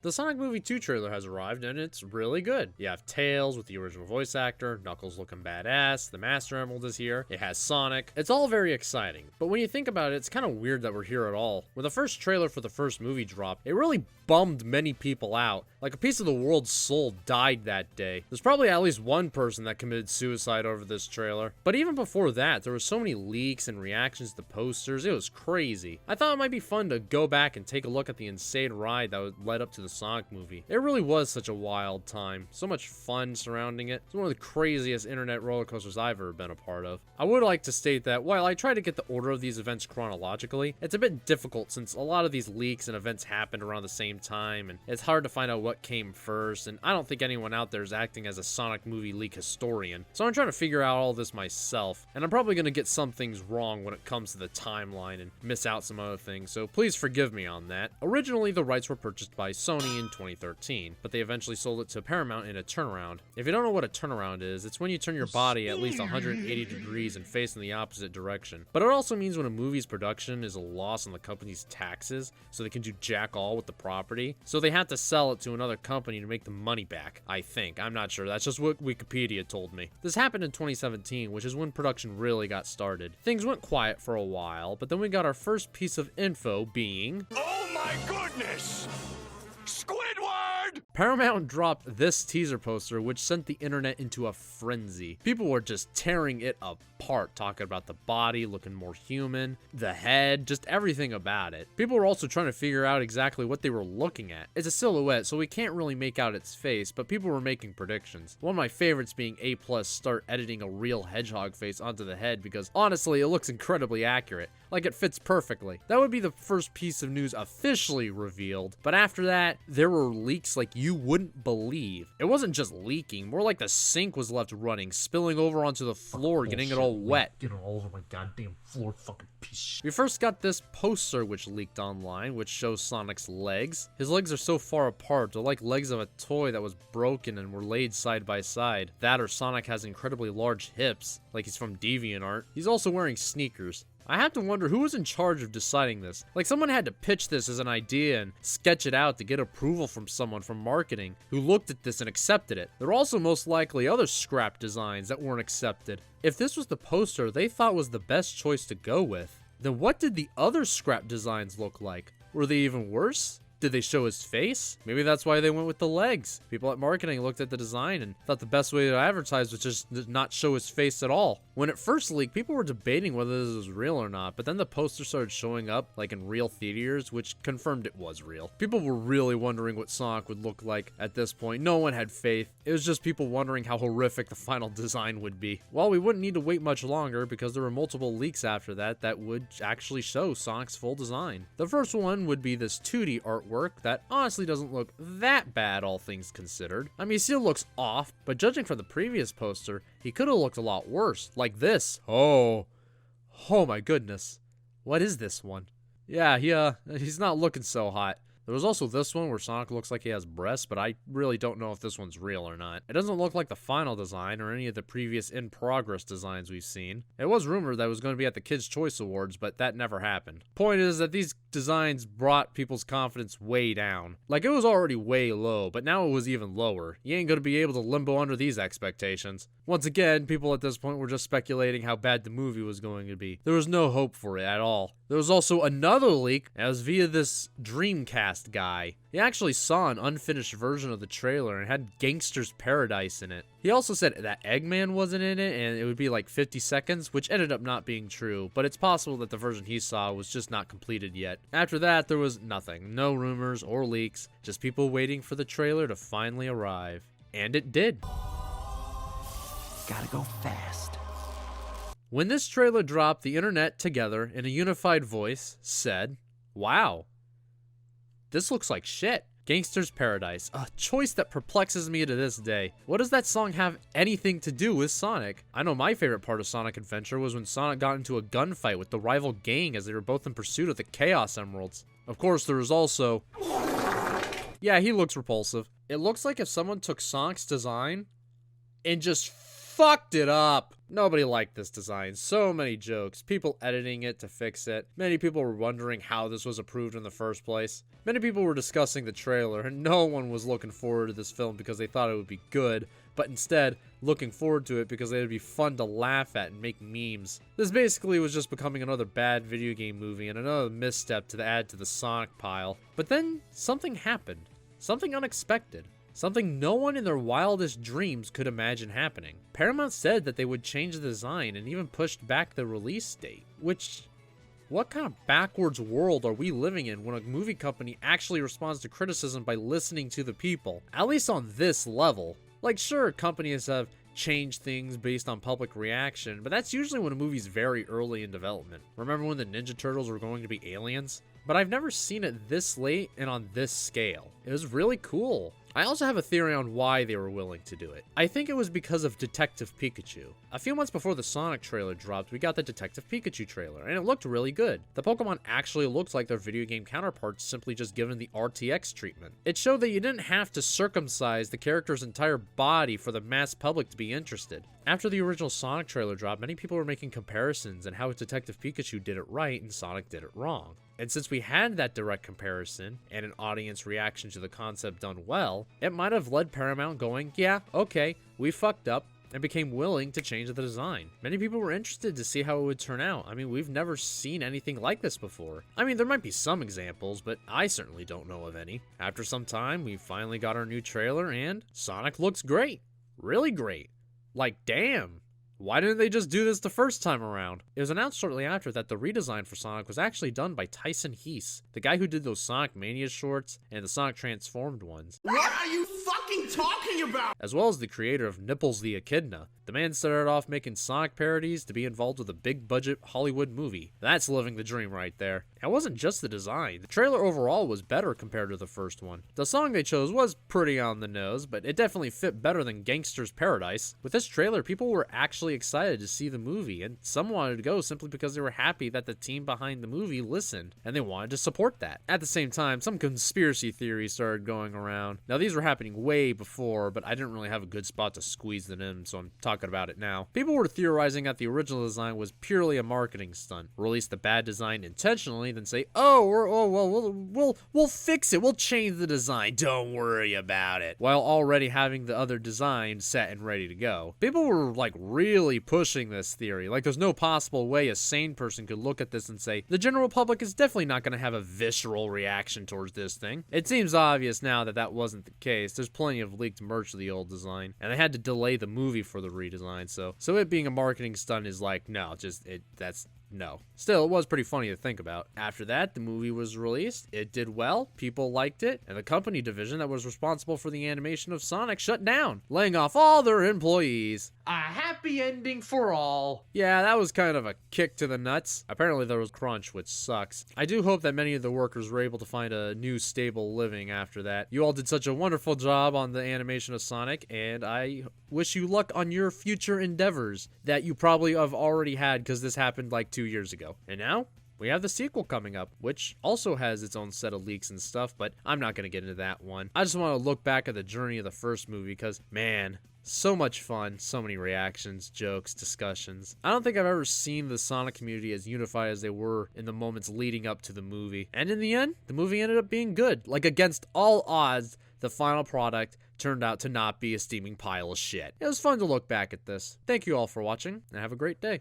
The Sonic Movie 2 trailer has arrived, and it's really good. You have Tails with the original voice actor, Knuckles looking badass, the Master Emerald is here, it has Sonic. It's all very exciting, but when you think about it, it's kind of weird that we're here at all. When the first trailer for the first movie dropped, it really bummed many people out. Like a piece of the world's soul died that day. There's probably at least one person that committed suicide over this trailer. But even before that, there were so many leaks and reactions to posters, it was crazy. I thought it might be fun to go back and take a look at the insane ride that led up to the Sonic movie. It really was such a wild time. So much fun surrounding it. It's one of the craziest internet roller coasters I've ever been a part of. I would like to state that while I try to get the order of these events chronologically, it's a bit difficult since a lot of these leaks and events happened around the same time, and it's hard to find out what came first, and I don't think anyone out there is acting as a Sonic movie leak historian. So I'm trying to figure out all this myself, and I'm probably going to get some things wrong when it comes to the timeline and miss out some other things, so please forgive me on that. Originally, the rights were purchased by Sony in 2013, but they eventually sold it to Paramount in a turnaround. If you don't know what a turnaround is, it's when you turn your body at least 180 degrees and face in the opposite direction. But it also means when a movie's production is a loss on the company's taxes, so they can do jack all with the property. So they had to sell it to another company to make the money back, I think. I'm not sure, that's just what Wikipedia told me. This happened in 2017, which is when production really got started. Things went quiet for a while, but then we got our first piece of info being... Oh my goodness! Squidward! Paramount dropped this teaser poster, which sent the internet into a frenzy. People were just tearing it apart, talking about the body looking more human, the head, just everything about it. People were also trying to figure out exactly what they were looking at. It's a silhouette, so we can't really make out its face, but people were making predictions. One of my favorites being A+ start editing a real hedgehog face onto the head because honestly, it looks incredibly accurate. Like it fits perfectly. That would be the first piece of news officially revealed, but after that, there were leaks like you wouldn't believe. It wasn't just leaking, more like the sink was left running, spilling over onto the floor, getting it all wet. Get it all over my goddamn floor, fucking piece. We first got this poster which leaked online, which shows Sonic's legs. His legs are so far apart, they're like legs of a toy that was broken and were laid side by side. That or Sonic has incredibly large hips, like he's from DeviantArt. He's also wearing sneakers. I have to wonder who was in charge of deciding this. Like someone had to pitch this as an idea and sketch it out to get approval from someone from marketing who looked at this and accepted it. There were also most likely other scrap designs that weren't accepted. If this was the poster they thought was the best choice to go with, then what did the other scrap designs look like? Were they even worse? Did they show his face? Maybe that's why they went with the legs. People at marketing looked at the design and thought the best way to advertise was just not show his face at all. When it first leaked, people were debating whether this was real or not, but then the poster started showing up like in real theaters, which confirmed it was real. People were really wondering what Sonic would look like at this point. No one had faith. It was just people wondering how horrific the final design would be. Well, we wouldn't need to wait much longer because there were multiple leaks after that would actually show Sonic's full design. The first one would be this 2D artwork that honestly doesn't look that bad, all things considered. I mean, he still looks off, but judging from the previous poster, he could have looked a lot worse, like this. Oh my goodness. What is this one? Yeah, he's not looking so hot. There was also this one where Sonic looks like he has breasts, but I really don't know if this one's real or not. It doesn't look like the final design or any of the previous in-progress designs we've seen. It was rumored that it was going to be at the Kids' Choice Awards, but that never happened. Point is that these designs brought people's confidence way down. Like, it was already way low, but now it was even lower. You ain't going to be able to limbo under these expectations. Once again, people at this point were just speculating how bad the movie was going to be. There was no hope for it at all. There was also another leak, and it was via this Dreamcast guy. He actually saw an unfinished version of the trailer and had Gangster's Paradise in it. He also said that Eggman wasn't in it and it would be like 50 seconds, which ended up not being true, but it's possible that the version he saw was just not completed yet. After that, there was nothing. No rumors or leaks, just people waiting for the trailer to finally arrive. And it did. Gotta go fast. When this trailer dropped, the internet, together, in a unified voice, said, "Wow, this looks like shit." Gangster's Paradise, a choice that perplexes me to this day. What does that song have anything to do with Sonic? I know my favorite part of Sonic Adventure was when Sonic got into a gunfight with the rival gang as they were both in pursuit of the Chaos Emeralds. Of course, there was also... Yeah, he looks repulsive. It looks like if someone took Sonic's design and just fucked it up. Nobody liked this design. So many jokes, people editing it to fix it. Many people were wondering how this was approved in the first place. Many people were discussing the trailer, and no one was looking forward to this film because they thought it would be good, but instead looking forward to it because it would be fun to laugh at and make memes. This basically was just becoming another bad video game movie and another misstep to add to the Sonic pile. But then something happened. Something unexpected. Something no one in their wildest dreams could imagine happening. Paramount said that they would change the design and even pushed back the release date. Which, what kind of backwards world are we living in when a movie company actually responds to criticism by listening to the people? At least on this level. Like, sure, companies have changed things based on public reaction, but that's usually when a movie's very early in development. Remember when the Ninja Turtles were going to be aliens? But I've never seen it this late and on this scale. It was really cool. I also have a theory on why they were willing to do it. I think it was because of Detective Pikachu. A few months before the Sonic trailer dropped, we got the Detective Pikachu trailer, and it looked really good. The Pokemon actually looked like their video game counterparts, simply just given the RTX treatment. It showed that you didn't have to circumcise the character's entire body for the mass public to be interested. After the original Sonic trailer dropped, many people were making comparisons on how Detective Pikachu did it right and Sonic did it wrong. And since we had that direct comparison and an audience reaction to the concept done well, it might have led Paramount going, yeah, okay, we fucked up, and became willing to change the design. Many people were interested to see how it would turn out. I mean, we've never seen anything like this before. I mean, there might be some examples, but I certainly don't know of any. After some time, we finally got our new trailer, and Sonic looks great. Really great. Like, damn. Why didn't they just do this the first time around? It was announced shortly after that the redesign for Sonic was actually done by Tyson Heese, the guy who did those Sonic Mania shorts and the Sonic Transformed ones. What are you fucking talking about? As well as the creator of Nipples the Echidna. The man started off making Sonic parodies to be involved with a big budget Hollywood movie. That's living the dream right there. It wasn't just the design. The trailer overall was better compared to the first one. The song they chose was pretty on the nose, but it definitely fit better than Gangster's Paradise. With this trailer, people were actually excited to see the movie, and some wanted to go simply because they were happy that the team behind the movie listened, and they wanted to support that. At the same time, some conspiracy theories started going around. Now, these were happening way before, but I didn't really have a good spot to squeeze them in, so I'm talking about it now. People were theorizing that the original design was purely a marketing stunt. Release the bad design intentionally, then say, we'll fix it. We'll change the design. Don't worry about it. While already having the other design set and ready to go. People were like really pushing this theory. Like there's no possible way a sane person could look at this and say, the general public is definitely not going to have a visceral reaction towards this thing. It seems obvious now that that wasn't the case. There's plenty of leaked merch of the old design, and they had to delay the movie for the redesign, so it being a marketing stunt is like, no, no. Still, it was pretty funny to think about. After that, the movie was released. It did well. People liked it. And the company division that was responsible for the animation of Sonic shut down, laying off all their employees. A happy ending for all. Yeah, that was kind of a kick to the nuts. Apparently there was crunch, which sucks. I do hope that many of the workers were able to find a new stable living after that. You all did such a wonderful job on the animation of Sonic, and I wish you luck on your future endeavors that you probably have already had because this happened like 2 years ago. And now, we have the sequel coming up, which also has its own set of leaks and stuff, but I'm not going to get into that one. I just want to look back at the journey of the first movie because, man, so much fun, so many reactions, jokes, discussions. I don't think I've ever seen the Sonic community as unified as they were in the moments leading up to the movie. And in the end, the movie ended up being good. Like, against all odds, the final product turned out to not be a steaming pile of shit. It was fun to look back at this. Thank you all for watching, and have a great day.